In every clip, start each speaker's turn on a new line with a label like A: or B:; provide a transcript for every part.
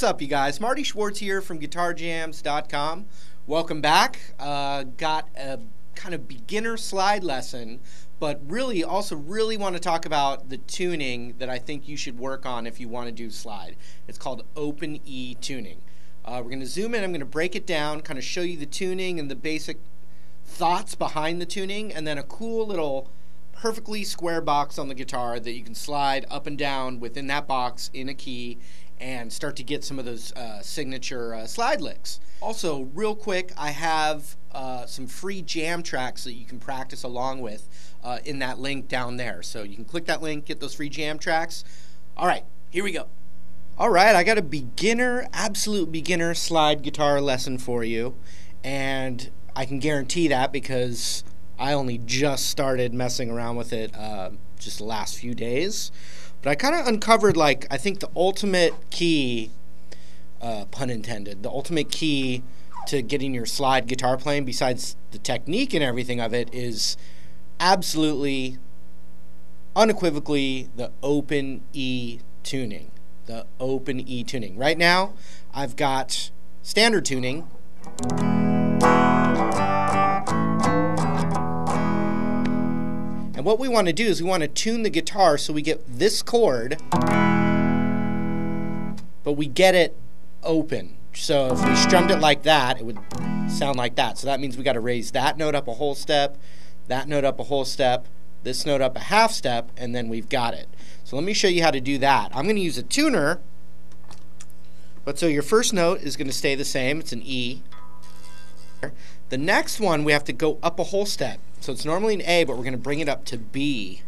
A: up, you guys? Marty Schwartz here from GuitarJams.com. Welcome back. Got a kind of beginner slide lesson, but really want to talk about the tuning that I think you should work on if you want to do slide. It's called open E tuning. We're going to zoom in. I'm going to break it down, kind of show you the tuning and the basic thoughts behind the tuning, and then a cool little perfectly square box on the guitar that you can slide up and down within that box in a key and start to get some of those signature slide licks. Also, real quick, I have some free jam tracks that you can practice along with in that link down there. So you can click that link, get those free jam tracks. All right, here we go. All right, I got a beginner, absolute beginner slide guitar lesson for you, and I can guarantee that because I only just started messing around with it just the last few days. But I kind of uncovered, like, I think the ultimate key, pun intended, the ultimate key to getting your slide guitar playing, besides the technique and everything of it, is absolutely, unequivocally, the open E tuning. The open E tuning. Right now, I've got standard tuning. And what we want to do is we want to tune the guitar so we get this chord, but we get it open. So if we strummed it like that, it would sound like that. So that means we got to raise that note up a whole step, that note up a whole step, this note up a half step, and then we've got it. So let me show you how to do that. I'm going to use a tuner, but so your first note is going to stay the same. It's an E. The next one, we have to go up a whole step. So it's normally an A, but we're going to bring it up to B.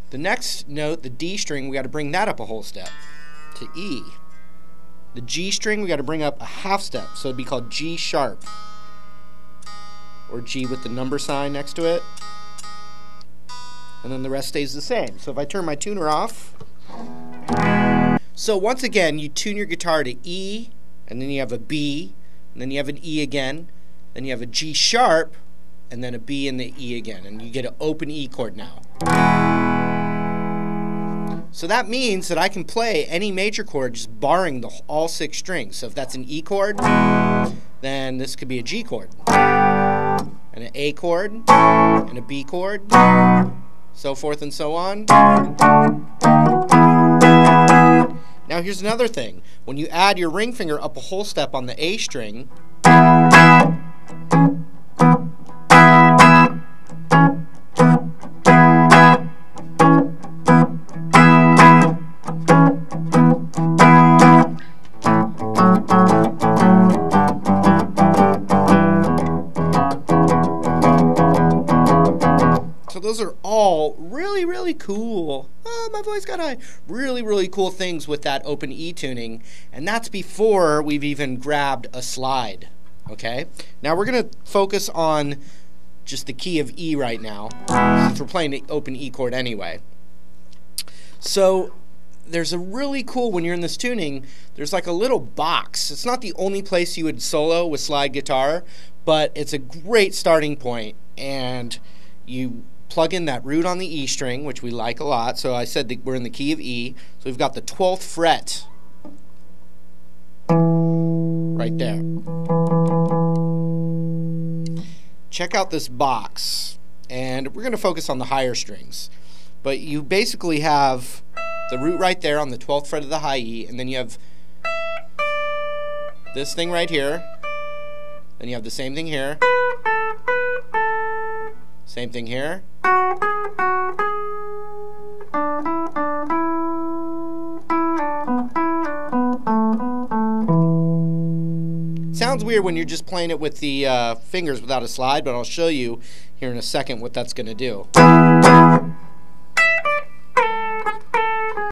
A: The next note, the D string, we got to bring that up a whole step to E. The G string, we got to bring up a half step, so it'd be called G sharp, or G with the number sign next to it. And then the rest stays the same. So if I turn my tuner off, so once again, you tune your guitar to E, and then you have a B, and then you have an E again, then you have a G sharp, and then a B and the E again, and you get an open E chord now. So that means that I can play any major chord just barring all 6 strings. So if that's an E chord, then this could be a G chord, and an A chord, and a B chord, so forth and so on. Now here's another thing. When you add your ring finger up a whole step on the A string, so those are all really cool. Oh, my voice got high. Really cool things with that open E tuning, and that's before we've even grabbed a slide. Okay? Now we're going to focus on just the key of E right now, since we're playing the open E chord anyway. So there's a really cool, when you're in this tuning, there's like a little box. It's not the only place you would solo with slide guitar, but it's a great starting point, and you plug in that root on the E string, which we like a lot. So I said that we're in the key of E, so we've got the 12th fret right there. Check out this box, and we're going to focus on the higher strings, but you basically have the root right there on the 12th fret of the high E, and then you have this thing right here, then you have the same thing here, same thing here, sounds weird when you're just playing it with the fingers without a slide, but I'll show you here in a second what that's going to do.